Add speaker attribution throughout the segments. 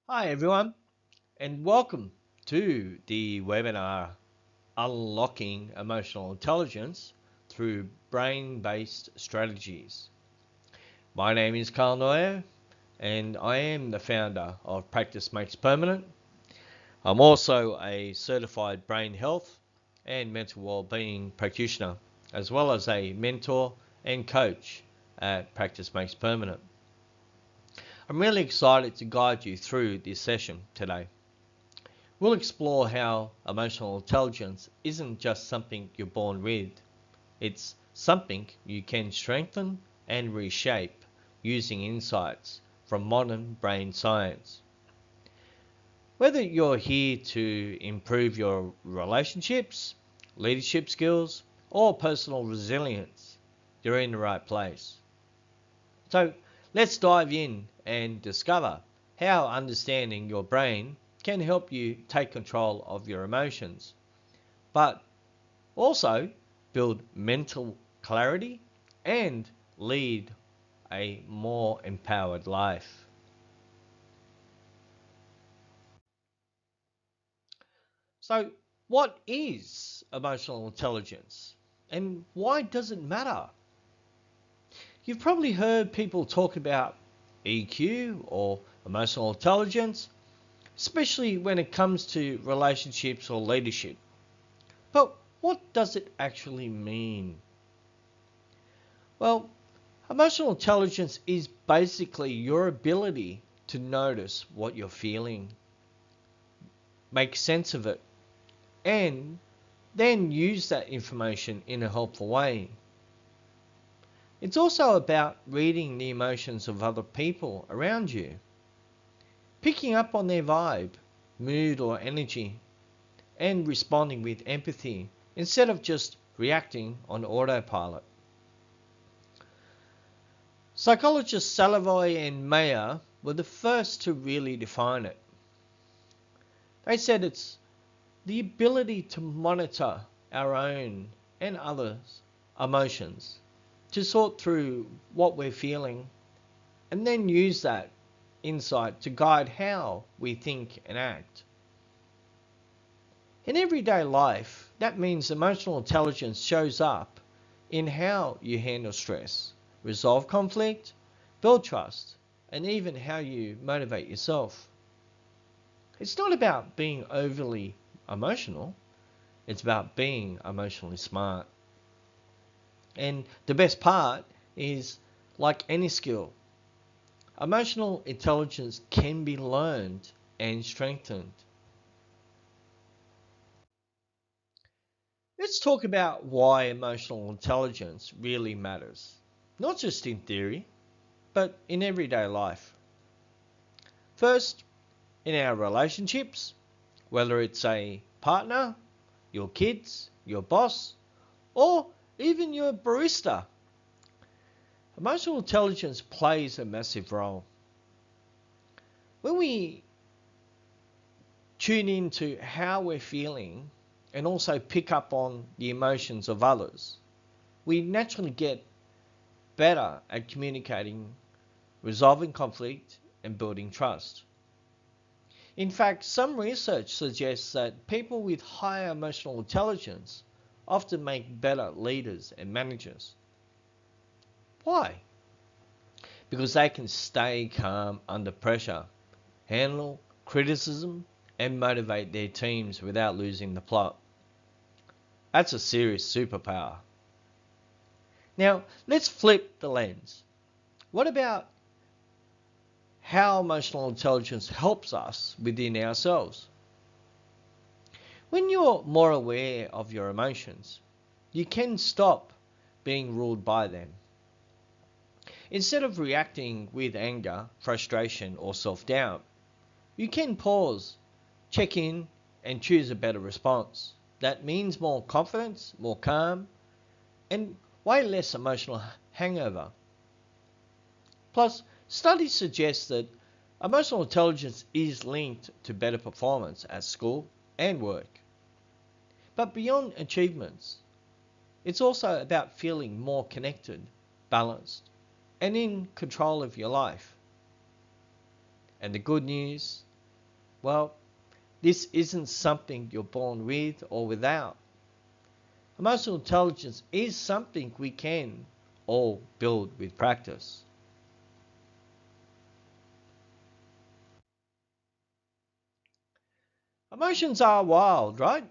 Speaker 1: Hi everyone, and welcome to the webinar Unlocking Emotional Intelligence through Brain-Based Strategies. My name is Karl Noyeaux, and I am the founder of Practice Makes Permanent. I'm also a certified brain health and mental well-being practitioner, as well as a mentor and coach at Practice Makes Permanent. I'm really excited to guide you through this session today. We'll explore how emotional intelligence isn't just something you're born with, it's something you can strengthen and reshape using insights from modern brain science. Whether you're here to improve your relationships, leadership skills, or personal resilience, you're in the right place. So let's dive in and discover how understanding your brain can help you take control of your emotions, but also build mental clarity and lead a more empowered life. So, what is emotional intelligence and why does it matter? You've probably heard people talk about EQ or emotional intelligence, especially when it comes to relationships or leadership. But what does it actually mean? Well, emotional intelligence is basically your ability to notice what you're feeling, make sense of it, and then use that information in a helpful way. It's also about reading the emotions of other people around you, picking up on their vibe, mood, or energy, and responding with empathy instead of just reacting on autopilot. Psychologists Salovey and Mayer were the first to really define it. They said it's the ability to monitor our own and others' emotions, to sort through what we're feeling, and then use that insight to guide how we think and act. In everyday life, that means emotional intelligence shows up in how you handle stress, resolve conflict, build trust, and even how you motivate yourself. It's not about being overly emotional, it's about being emotionally smart. And the best part is, like any skill, emotional intelligence can be learned and strengthened. Let's talk about why emotional intelligence really matters. Not just in theory, but in everyday life. First, in our relationships, whether it's a partner, your kids, your boss, or even your barista, emotional intelligence plays a massive role. When we tune into how we're feeling and also pick up on the emotions of others, we naturally get better at communicating, resolving conflict, and building trust. In fact, some research suggests that people with higher emotional intelligence often make better leaders and managers. Why? Because they can stay calm under pressure, handle criticism, and motivate their teams without losing the plot. That's a serious superpower. Now, let's flip the lens. What about how emotional intelligence helps us within ourselves? When you're more aware of your emotions, you can stop being ruled by them. Instead of reacting with anger, frustration, or self doubt, you can pause, check in, and choose a better response. That means more confidence, more calm, and way less emotional hangover. Plus, studies suggest that emotional intelligence is linked to better performance at school and work. But beyond achievements, it's also about feeling more connected, balanced, and in control of your life. And the good news Well, this isn't something you're born with or without. Emotional intelligence is something we can all build with practice. Emotions are wild, right?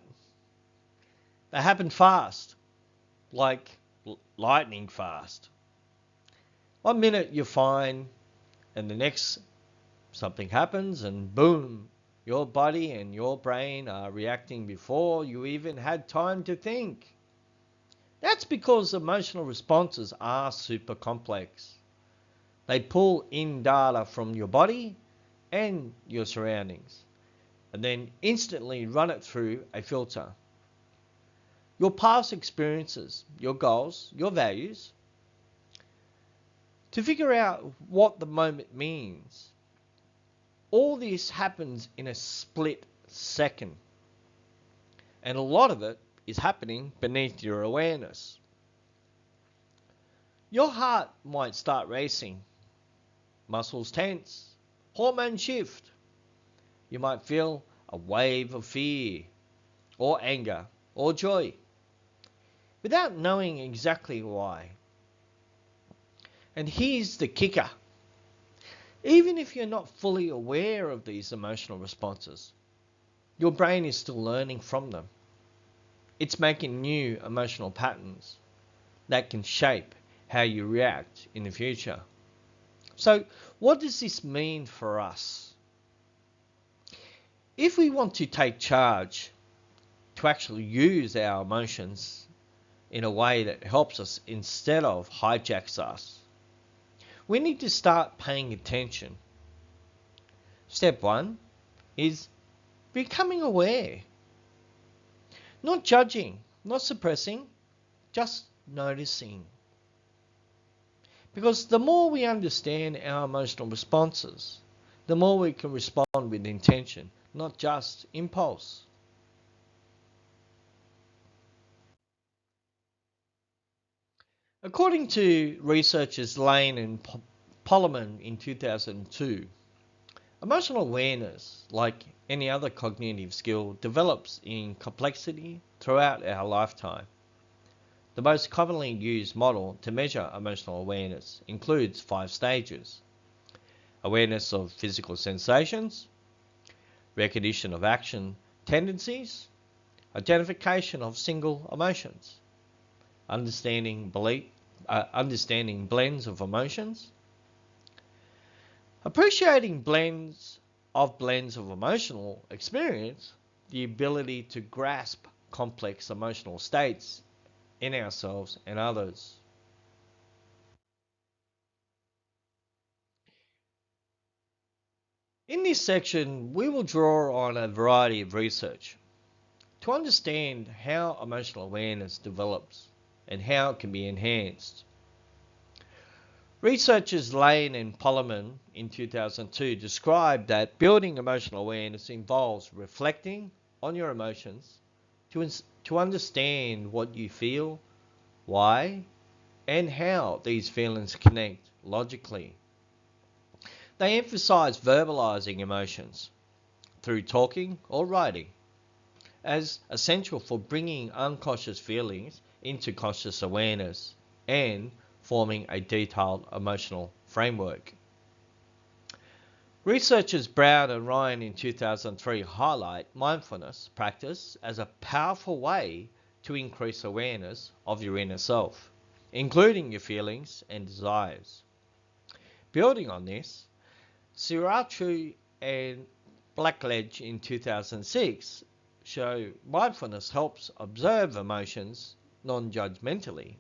Speaker 1: They happen fast, like lightning fast. One minute you're fine, and the next something happens, and boom, your body and your brain are reacting before you even had time to think. That's because emotional responses are super complex. They pull in data from your body and your surroundings, and then instantly run it through a filter. Your past experiences, your goals, your values, to figure out what the moment means. All this happens in a split second, and a lot of it is happening beneath your awareness. Your heart might start racing, muscles tense, hormones shift. You might feel a wave of fear, or anger, or joy, without knowing exactly why. And here's the kicker. Even if you're not fully aware of these emotional responses, your brain is still learning from them. It's making new emotional patterns that can shape how you react in the future. So, what does this mean for us? If we want to take charge, to actually use our emotions in a way that helps us instead of hijacks us, we need to start paying attention. Step one is becoming aware. Not judging, not suppressing, just noticing. Because the more we understand our emotional responses, the more we can respond with intention, not just impulse. According to researchers Lane and Polman in 2002, emotional awareness, like any other cognitive skill, develops in complexity throughout our lifetime. The most commonly used model to measure emotional awareness includes 5 stages: awareness of physical sensations, recognition of action tendencies, identification of single emotions, understanding blends of emotions, appreciating blends of emotional experience, the ability to grasp complex emotional states in ourselves and others. In this section, we will draw on a variety of research to understand how emotional awareness develops and how it can be enhanced. Researchers Lane and Polman in 2002 described that building emotional awareness involves reflecting on your emotions to understand what you feel, why, and how these feelings connect logically. They emphasize verbalizing emotions through talking or writing as essential for bringing unconscious feelings into conscious awareness and forming a detailed emotional framework. Researchers Brown and Ryan in 2003 highlight mindfulness practice as a powerful way to increase awareness of your inner self, including your feelings and desires. Building on this, Sriracha and Blackledge in 2006 show mindfulness helps observe emotions non-judgmentally,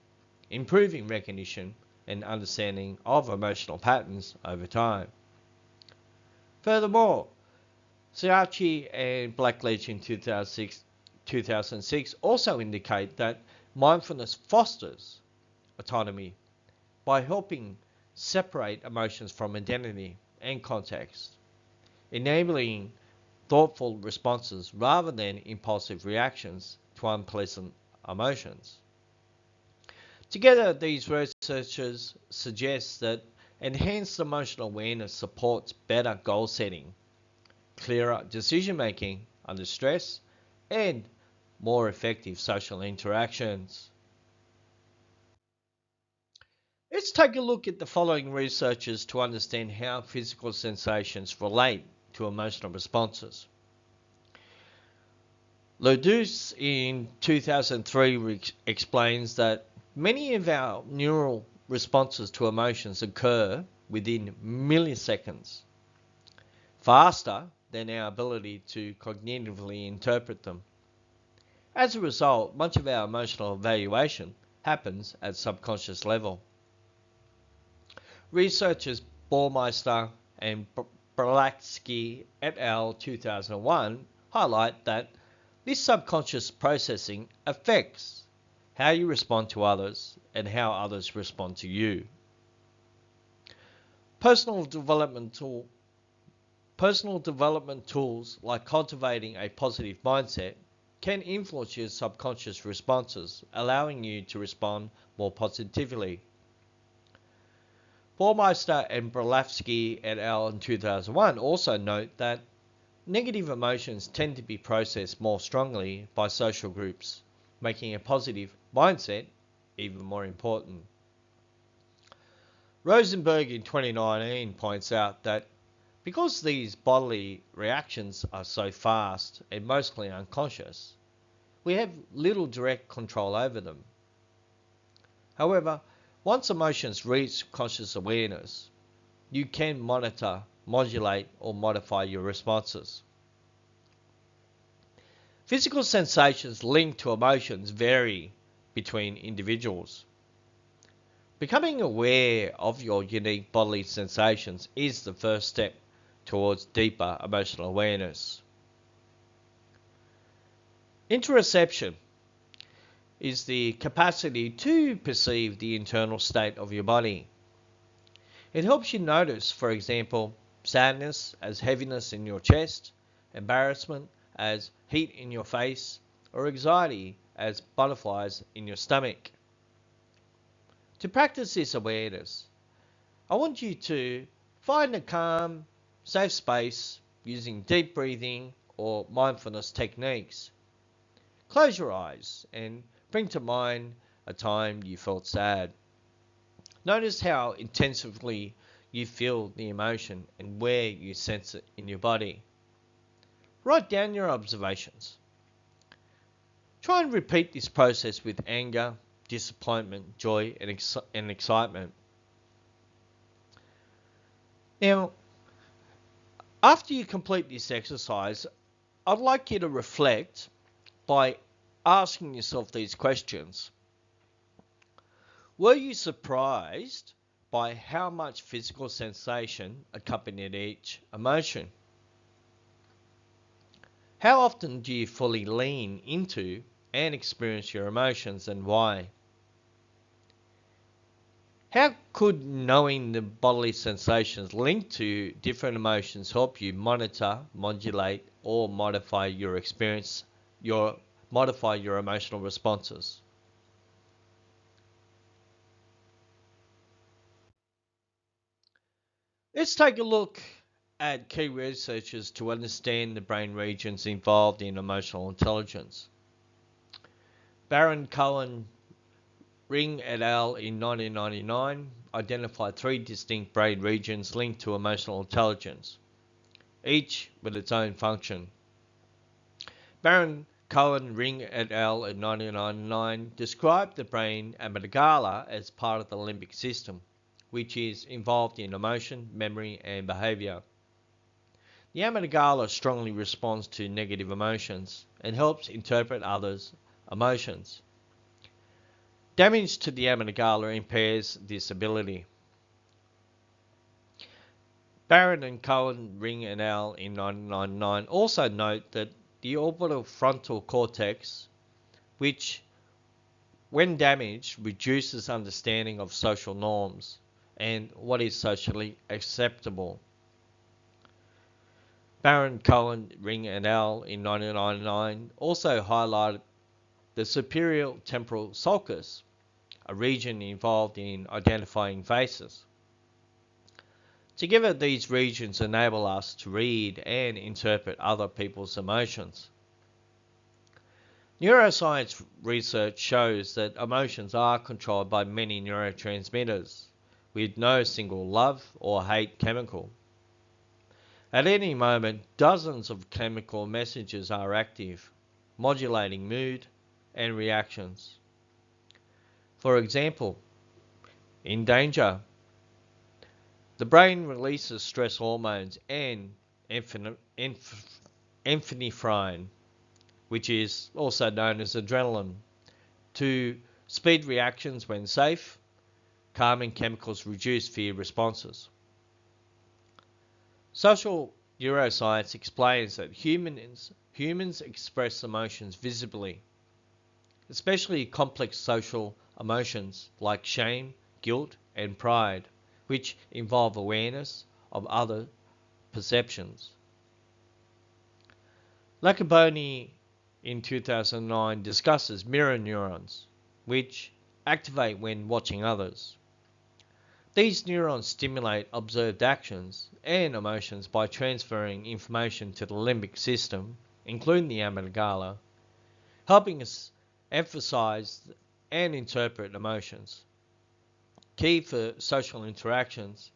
Speaker 1: improving recognition and understanding of emotional patterns over time. Furthermore, Sriracha and Blackledge in 2006 also indicate that mindfulness fosters autonomy by helping separate emotions from identity and context, enabling thoughtful responses rather than impulsive reactions to unpleasant emotions. Together, these researchers suggest that enhanced emotional awareness supports better goal setting, clearer decision making under stress, and more effective social interactions. Let's take a look at the following researches to understand how physical sensations relate to emotional responses. Ledoux in 2003 explains that many of our neural responses to emotions occur within milliseconds, faster than our ability to cognitively interpret them. As a result, much of our emotional evaluation happens at subconscious level. Researchers Baumeister and Brolatsky et al. 2001 highlight that this subconscious processing affects how you respond to others and how others respond to you. Personal development tools like cultivating a positive mindset can influence your subconscious responses, allowing you to respond more positively. Baumeister and Brolatsky et al. In 2001 also note that negative emotions tend to be processed more strongly by social groups, making a positive mindset even more important. Rosenberg in 2019 points out that because these bodily reactions are so fast and mostly unconscious, we have little direct control over them. However, once emotions reach conscious awareness, you can monitor, modulate, or modify your responses. Physical sensations linked to emotions vary between individuals. Becoming aware of your unique bodily sensations is the first step towards deeper emotional awareness. Interoception is the capacity to perceive the internal state of your body. It helps you notice, for example, sadness as heaviness in your chest, embarrassment as heat in your face, or anxiety as butterflies in your stomach. To practice this awareness, I want you to find a calm, safe space using deep breathing or mindfulness techniques. Close your eyes and bring to mind a time you felt sad. Notice how intensively you feel the emotion and where you sense it in your body. Write down your observations. Try and repeat this process with anger, disappointment, joy, and excitement. Now, after you complete this exercise, I'd like you to reflect by asking yourself these questions. Were you surprised by how much physical sensation accompanied each emotion? How often do you fully lean into and experience your emotions, and why? How could knowing the bodily sensations linked to different emotions help you monitor, modulate, or modify your emotional responses? Let's take a look at key researchers to understand the brain regions involved in emotional intelligence. Baron Cohen Ring et al. In 1999 identified three distinct brain regions linked to emotional intelligence, each with its own function. Baron Cohen Ring et al. In 1999 described the brain amygdala as part of the limbic system, which is involved in emotion, memory, and behavior. The amygdala strongly responds to negative emotions and helps interpret others' emotions. Damage to the amygdala impairs this ability. Barrett and Cohen Ring et al. In 1999 also note that the orbital frontal cortex, which, when damaged, reduces understanding of social norms and what is socially acceptable. Baron Cohen Ring et al. In 1999 also highlighted the superior temporal sulcus, a region involved in identifying faces. Together, these regions enable us to read and interpret other people's emotions. Neuroscience research shows that emotions are controlled by many neurotransmitters, with no single love or hate chemical. At any moment, dozens of chemical messages are active, modulating mood and reactions. For example, in danger, the brain releases stress hormones and epinephrine, which is also known as adrenaline, to speed reactions when safe. Calming chemicals reduce fear responses. Social neuroscience explains that humans express emotions visibly, especially complex social emotions like shame, guilt, and pride, which involve awareness of other perceptions. Lacaboni in 2009 discusses mirror neurons, which activate when watching others. These neurons stimulate observed actions and emotions by transferring information to the limbic system, including the amygdala, helping us emphasize and interpret emotions. Key for social interactions.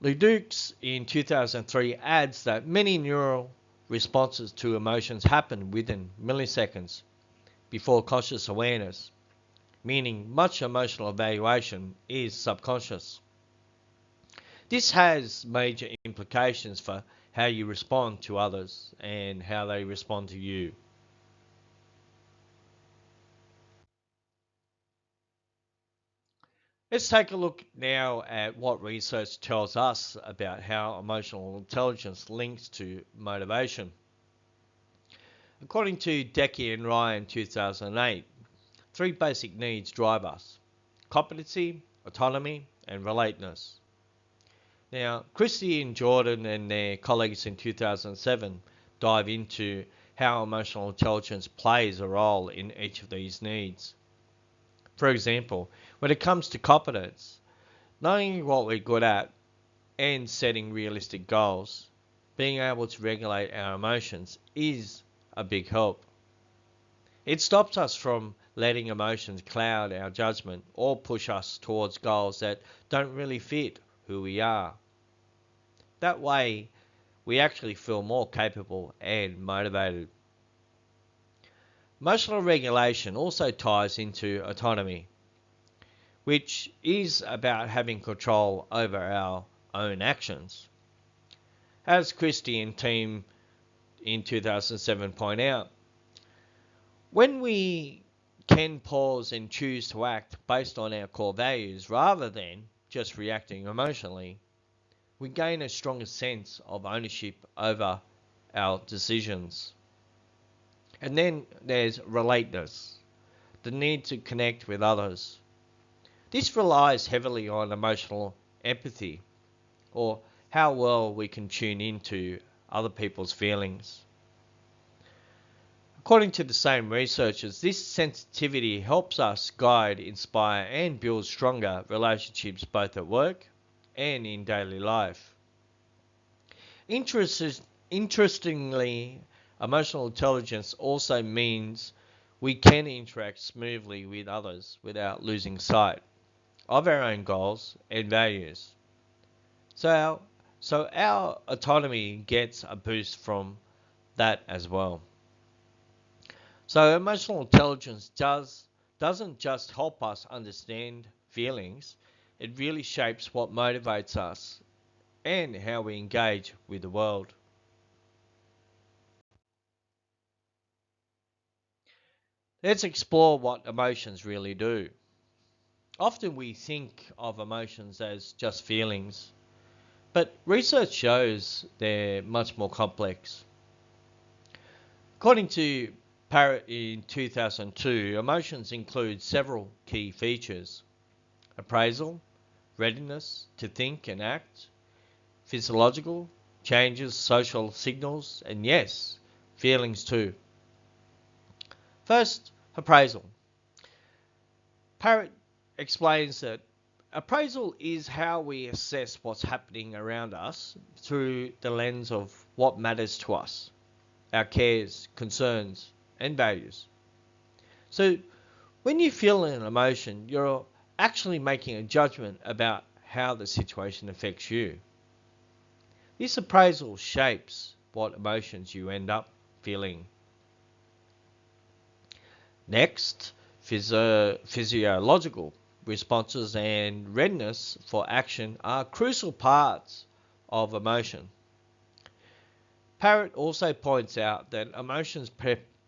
Speaker 1: Leduc in 2003 adds that many neural responses to emotions happen within milliseconds before conscious awareness, meaning much emotional evaluation is subconscious. This has major implications for how you respond to others and how they respond to you. Let's take a look now at what research tells us about how emotional intelligence links to motivation. According to Decky and Ryan in 2008, three basic needs drive us: competency, autonomy, and relateness. Now, Christie and Jordan and their colleagues in 2007 dive into how emotional intelligence plays a role in each of these needs. For example, when it comes to competence, knowing what we're good at and setting realistic goals, being able to regulate our emotions is a big help. It stops us from letting emotions cloud our judgment or push us towards goals that don't really fit who we are. That way, we actually feel more capable and motivated. Emotional regulation also ties into autonomy, which is about having control over our own actions. As Christie and team in 2007 point out, when we can pause and choose to act based on our core values rather than just reacting emotionally, we gain a stronger sense of ownership over our decisions. And then there's relateness, the need to connect with others. This relies heavily on emotional empathy, or how well we can tune into other people's feelings. According to the same researchers, this sensitivity helps us guide, inspire, and build stronger relationships both at work and in daily life. Interestingly, emotional intelligence also means we can interact smoothly with others without losing sight of our own goals and values. So our autonomy gets a boost from that as well. So emotional intelligence doesn't just help us understand feelings, it really shapes what motivates us and how we engage with the world. Let's explore what emotions really do. Often we think of emotions as just feelings, but research shows they're much more complex. According to Parrott in 2002, emotions include several key features: appraisal, readiness to think and act, physiological changes, social signals, and yes, feelings too. First, appraisal. Parrott explains that Appraisal is how we assess what's happening around us through the lens of what matters to us, our cares, concerns, and values. So when you feel an emotion, you're actually making a judgment about how the situation affects you. This appraisal shapes what emotions you end up feeling. Next, physiological responses and readiness for action are crucial parts of emotion. Parrott also points out that emotions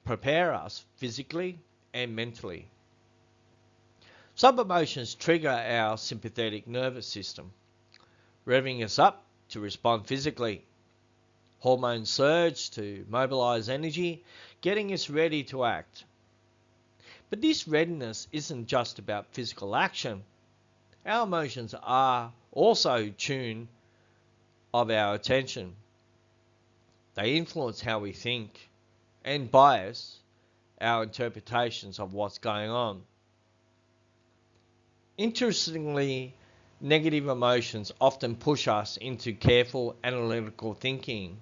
Speaker 1: prepare us physically and mentally. Some emotions trigger our sympathetic nervous system, revving us up to respond physically. Hormones surge to mobilize energy, getting us ready to act. But this readiness isn't just about physical action. Our emotions are also tune of our attention. They influence how we think and bias our interpretations of what's going on. Interestingly, negative emotions often push us into careful analytical thinking,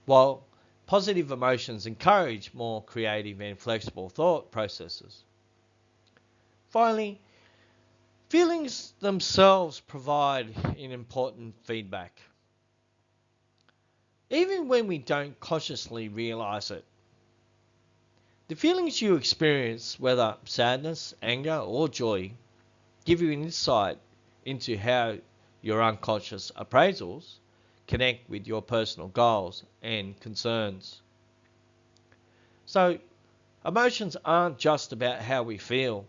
Speaker 1: while positive emotions encourage more creative and flexible thought processes. Finally, feelings themselves provide an important feedback. Even when we don't consciously realize it, the feelings you experience, whether sadness, anger, or joy, give you an insight into how your unconscious appraisals connect with your personal goals and concerns. So, emotions aren't just about how we feel.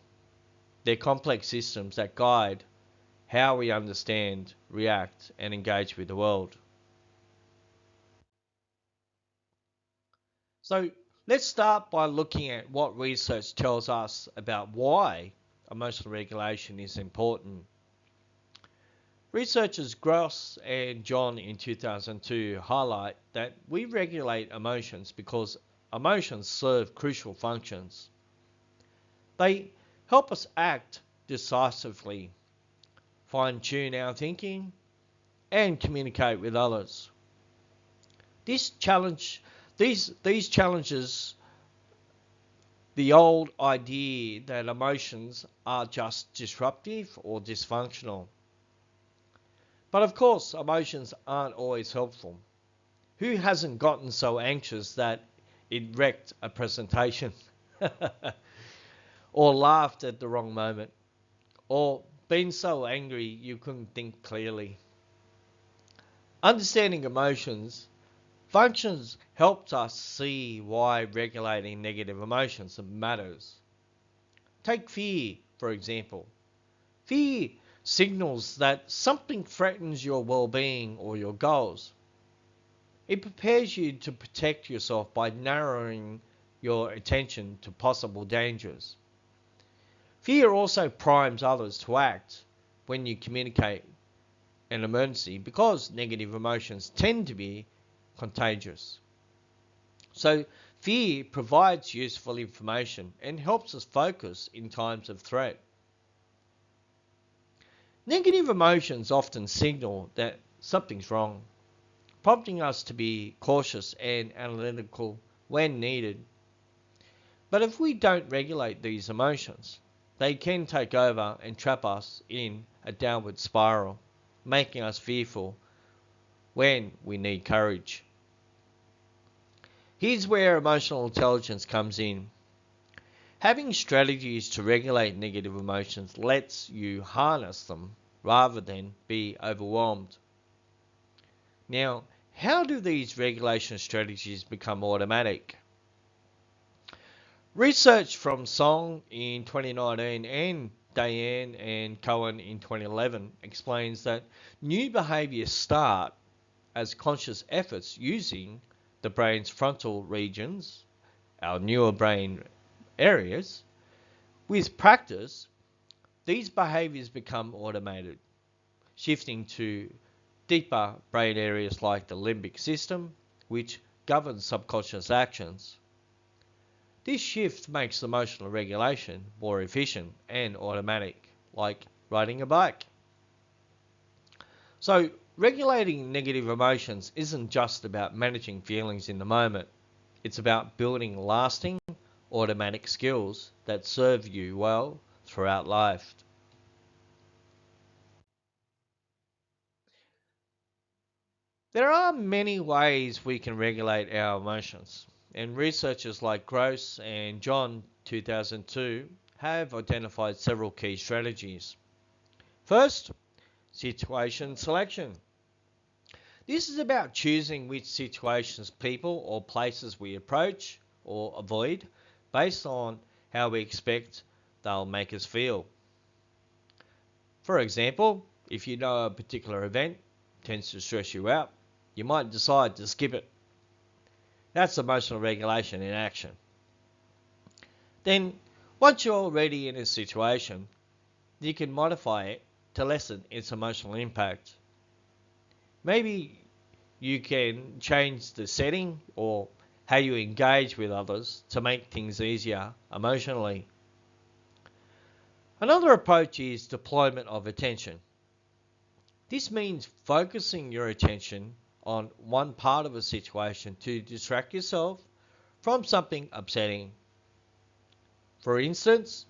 Speaker 1: They're complex systems that guide how we understand, react, and engage with the world. So, let's start by looking at what research tells us about why emotional regulation is important. Researchers Gross and John in 2002 highlight that we regulate emotions because emotions serve crucial functions. They help us act decisively, fine-tune our thinking, and communicate with others. These challenges the old idea that emotions are just disruptive or dysfunctional. But of course, emotions aren't always helpful. Who hasn't gotten so anxious that it wrecked a presentation? Or laughed at the wrong moment? Or been so angry you couldn't think clearly? Understanding emotions functions helps us see why regulating negative emotions matters. Take fear, for example. Fear signals that something threatens your well-being or your goals. It prepares you to protect yourself by narrowing your attention to possible dangers. Fear also primes others to act when you communicate an emergency because negative emotions tend to be contagious. So fear provides useful information and helps us focus in times of threat. Negative emotions often signal that something's wrong, prompting us to be cautious and analytical when needed. But if we don't regulate these emotions, they can take over and trap us in a downward spiral, making us fearful when we need courage. Here's where emotional intelligence comes in. Having strategies to regulate negative emotions lets you harness them rather than be overwhelmed. Now, how do these regulation strategies become automatic? Research from Song in 2019 and Diane and Cohen in 2011 explains that new behaviors start as conscious efforts using the brain's frontal regions, our newer brain areas. With practice, these behaviors become automated, shifting to deeper brain areas like the limbic system, which governs subconscious actions. This shift makes emotional regulation more efficient and automatic, like riding a bike. So, regulating negative emotions isn't just about managing feelings in the moment. It's about building lasting, automatic skills that serve you well throughout life. There are many ways we can regulate our emotions, and researchers like Gross and John 2002 have identified several key strategies. First, situation selection. This is about choosing which situations, people, or places we approach or avoid based on how we expect they'll make us feel. For example, if you know a particular event tends to stress you out, you might decide to skip it. That's emotional regulation in action. Then, once you're already in a situation, you can modify it to lessen its emotional impact. Maybe you can change the setting or how you engage with others to make things easier emotionally. Another approach is deployment of attention. This means focusing your attention on one part of a situation to distract yourself from something upsetting. For instance,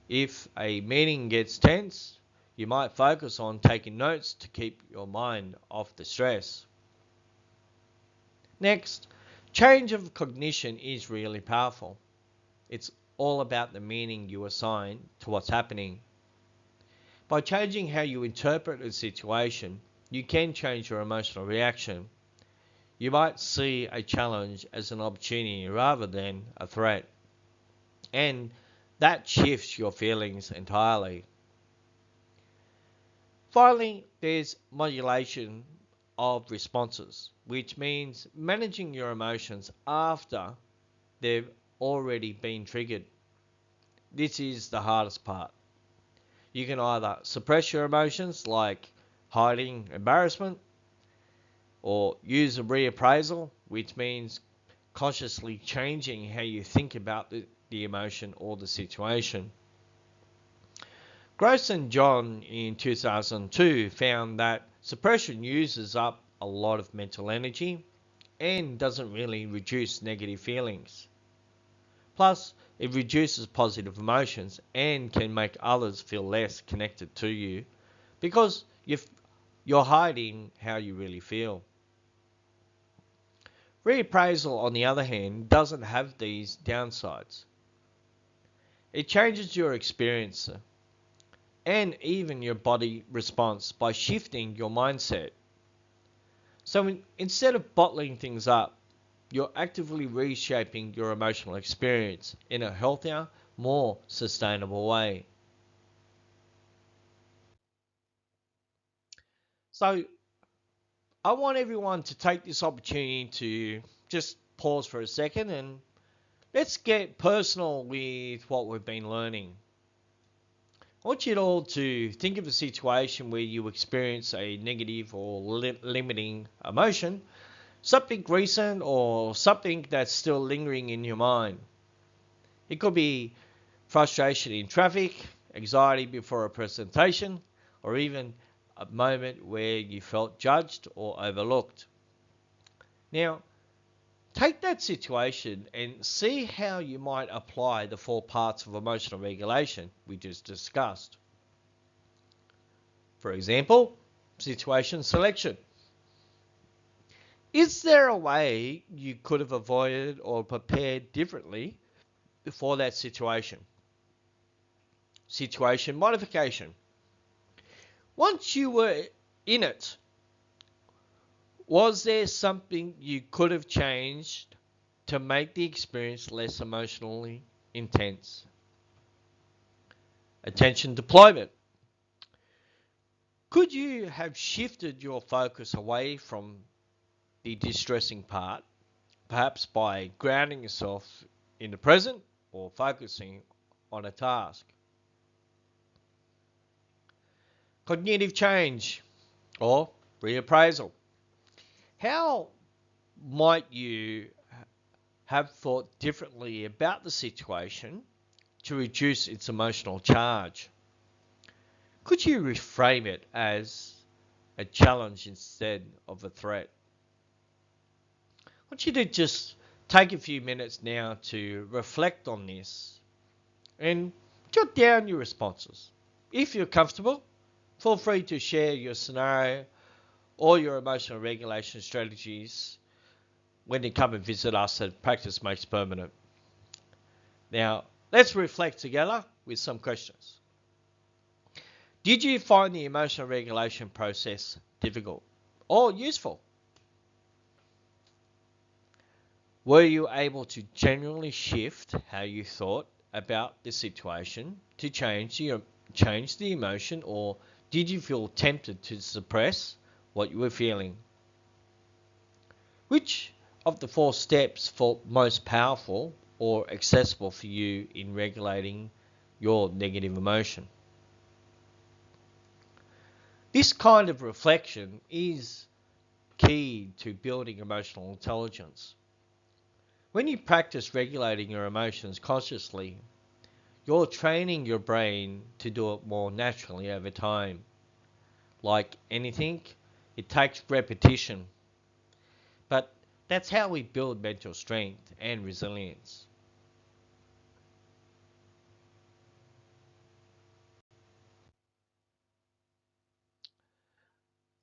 Speaker 1: if a meeting gets tense, you might focus on taking notes to keep your mind off the stress. Next, change of cognition is really powerful. It's all about the meaning you assign to what's happening. By changing how you interpret a situation, you can change your emotional reaction. You might see a challenge as an opportunity rather than a threat. And that shifts your feelings entirely. Finally, there's modulation of responses, which means managing your emotions after they've already been triggered. This is the hardest part. You can either suppress your emotions, like hiding embarrassment, or use a reappraisal, which means consciously changing how you think about the emotion or the situation. Gross and John in 2002 found that suppression uses up a lot of mental energy and doesn't really reduce negative feelings. Plus, it reduces positive emotions and can make others feel less connected to you because you're hiding how you really feel. Reappraisal, on the other hand, doesn't have these downsides. It changes your experience and even your body response by shifting your mindset. So instead of bottling things up, you're actively reshaping your emotional experience in a healthier, more sustainable way. So I want everyone to take this opportunity to just pause for a second and let's get personal with what we've been learning. I want you all to think of a situation where you experience a negative or limiting emotion, something recent or something that's still lingering in your mind. It could be frustration in traffic, anxiety before a presentation, or even a moment where you felt judged or overlooked. Now, take that situation and see how you might apply the four parts of emotional regulation we just discussed. For example, situation selection. Is there a way you could have avoided or prepared differently for that situation? Situation modification. Once you were in it, was there something you could have changed to make the experience less emotionally intense? Attention deployment. Could you have shifted your focus away from the distressing part, perhaps by grounding yourself in the present or focusing on a task? Cognitive change or reappraisal. How might you have thought differently about the situation to reduce its emotional charge? Could you reframe it as a challenge instead of a threat? I want you to just take a few minutes now to reflect on this and jot down your responses. If you're comfortable, feel free to share your scenario or your emotional regulation strategies when you come and visit us at Practice Makes Permanent. Now, let's reflect together with some questions. Did you find the emotional regulation process difficult or useful? Were you able to genuinely shift how you thought about the situation to change the emotion, or did you feel tempted to suppress what you were feeling? Which of the 4 steps felt most powerful or accessible for you in regulating your negative emotion? This kind of reflection is key to building emotional intelligence. When you practice regulating your emotions consciously, you're training your brain to do it more naturally over time. Like anything, it takes repetition. But that's how we build mental strength and resilience.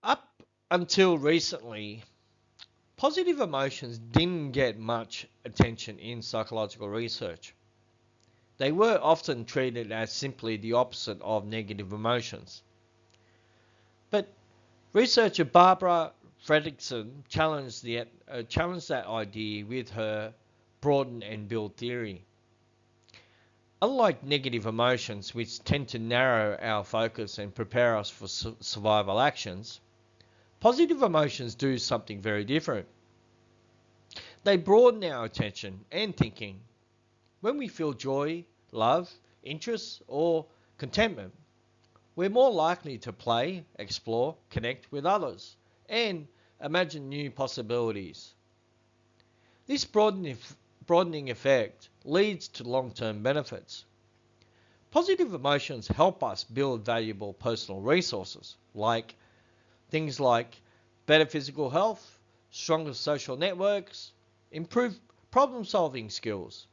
Speaker 1: Up until recently, positive emotions didn't get much attention in psychological research. They were often treated as simply the opposite of negative emotions. But researcher Barbara Fredrickson challenged that idea with her broaden and build theory. Unlike negative emotions, which tend to narrow our focus and prepare us for survival actions, positive emotions do something very different. They broaden our attention and thinking. When we feel joy, love, interest, or contentment, we're more likely to play, explore, connect with others, and imagine new possibilities. This broadening effect leads to long-term benefits. Positive emotions help us build valuable personal resources, like things like better physical health, stronger social networks, improved problem-solving skills,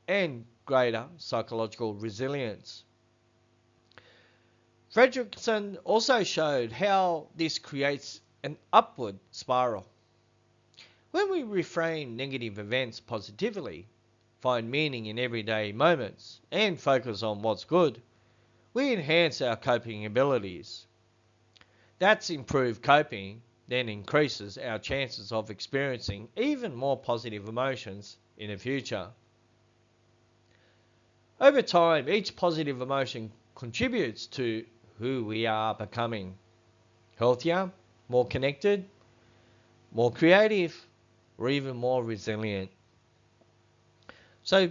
Speaker 1: and greater psychological resilience. Fredrickson also showed how this creates an upward spiral. When we reframe negative events positively, find meaning in everyday moments, and focus on what's good, we enhance our coping abilities. That's improved coping then increases our chances of experiencing even more positive emotions in the future. Over time, each positive emotion contributes to who we are becoming: healthier, more connected, more creative, or even more resilient. So,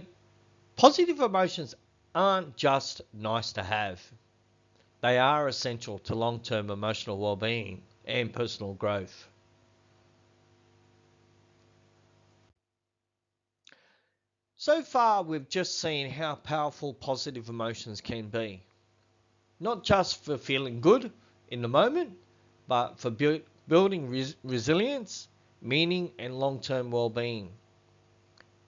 Speaker 1: positive emotions aren't just nice to have. They are essential to long-term emotional well-being and personal growth. So far, we've just seen how powerful positive emotions can be. Not just for feeling good in the moment, but for building resilience, meaning, and long-term well-being.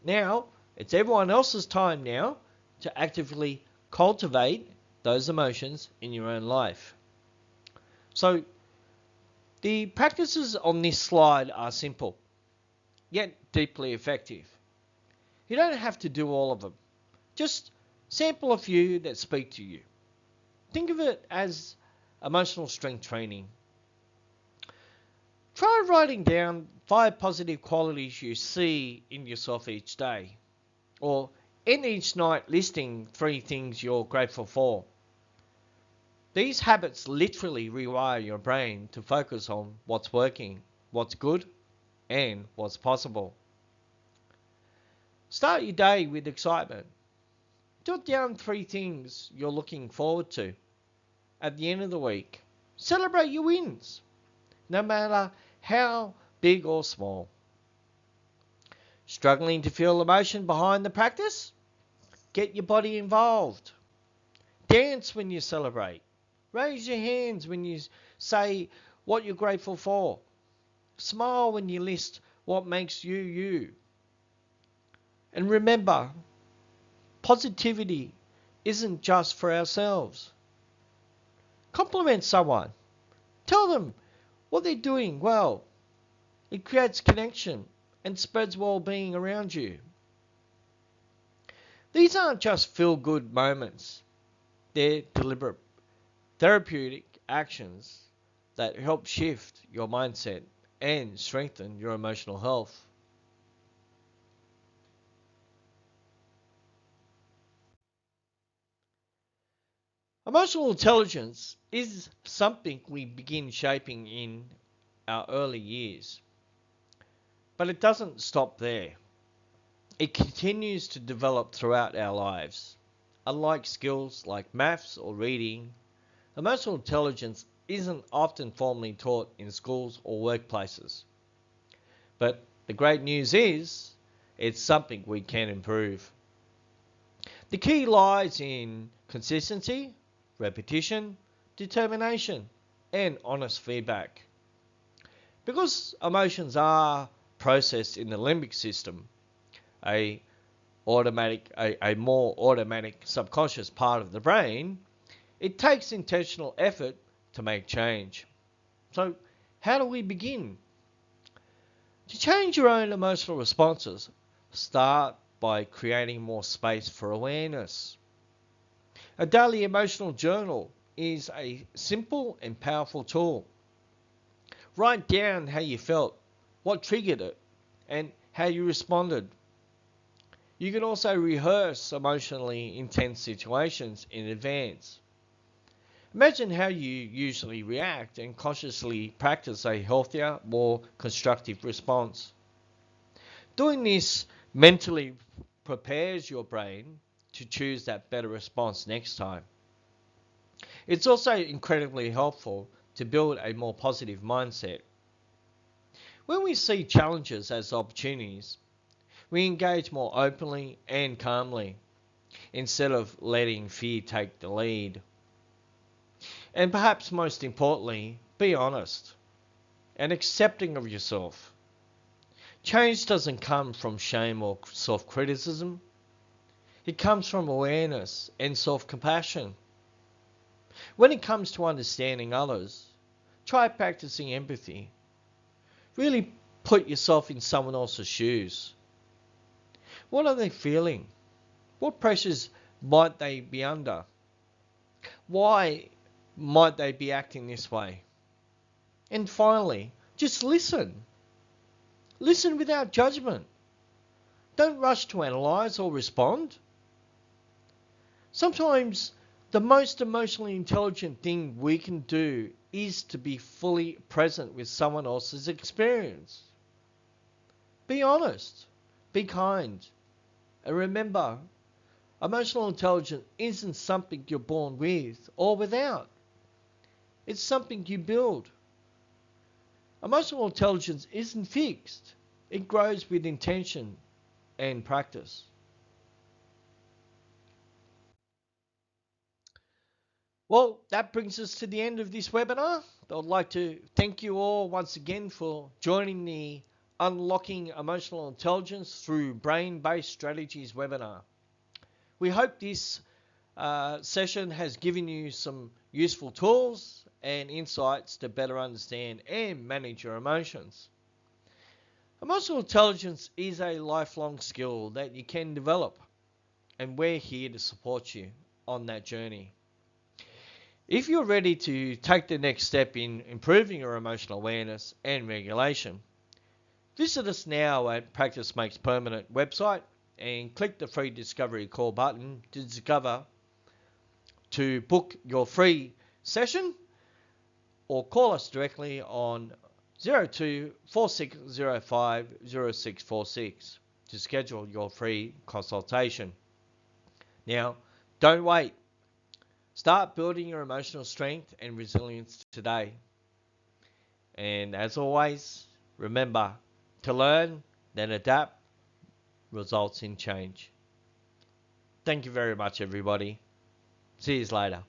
Speaker 1: Now, it's everyone else's time now to actively cultivate those emotions in your own life. So, the practices on this slide are simple, yet deeply effective. You don't have to do all of them. Just sample a few that speak to you. Think of it as emotional strength training. Try writing down 5 positive qualities you see in yourself each day, or end each night listing 3 things you're grateful for. These habits literally rewire your brain to focus on what's working, what's good, and what's possible. Start your day with excitement. Jot down 3 things you're looking forward to at the end of the week. Celebrate your wins, no matter how big or small. Struggling to feel emotion behind the practice? Get your body involved. Dance when you celebrate. Raise your hands when you say what you're grateful for. Smile when you list what makes you you. And remember, positivity isn't just for ourselves. Compliment someone. Tell them what they're doing well. It creates connection and spreads well-being around you. These aren't just feel-good moments. They're deliberate, therapeutic actions that help shift your mindset and strengthen your emotional health. Emotional intelligence is something we begin shaping in our early years, but it doesn't stop there. It continues to develop throughout our lives. Unlike skills like maths or reading, emotional intelligence isn't often formally taught in schools or workplaces. But the great news is, it's something we can improve. The key lies in consistency, repetition, determination, and honest feedback. Because emotions are processed in the limbic system, a more automatic subconscious part of the brain, it takes intentional effort to make change. So, how do we begin? To change your own emotional responses, start by creating more space for awareness. A daily emotional journal is a simple and powerful tool. Write down how you felt, what triggered it, and how you responded. You can also rehearse emotionally intense situations in advance. Imagine how you usually react and consciously practice a healthier, more constructive response. Doing this mentally prepares your brain to choose that better response next time. It's also incredibly helpful to build a more positive mindset. When we see challenges as opportunities, we engage more openly and calmly instead of letting fear take the lead. And perhaps most importantly, be honest and accepting of yourself. Change doesn't come from shame or self-criticism. It comes from awareness and self-compassion. When it comes to understanding others, try practicing empathy. Really put yourself in someone else's shoes. What are they feeling? What pressures might they be under? Why might they be acting this way? And finally, just listen. Listen without judgment. Don't rush to analyze or respond. Sometimes the most emotionally intelligent thing we can do is to be fully present with someone else's experience. Be honest. Be kind. And remember, emotional intelligence isn't something you're born with or without. It's something you build. Emotional intelligence isn't fixed. It grows with intention and practice. Well, that brings us to the end of this webinar. I'd like to thank you all once again for joining the Unlocking Emotional Intelligence Through Brain-Based Strategies webinar. We hope this session has given you some useful tools and insights to better understand and manage your emotions. Emotional intelligence is a lifelong skill that you can develop, and we're here to support you on that journey. If you're ready to take the next step in improving your emotional awareness and regulation, visit us now at Practice Makes Permanent website and click the free discovery call button to book your free session, or call us directly on 02 4605 0646 to schedule your free consultation. Now, don't wait. Start building your emotional strength and resilience today. And as always, remember to learn, then adapt, results in change. Thank you very much, everybody. See you later.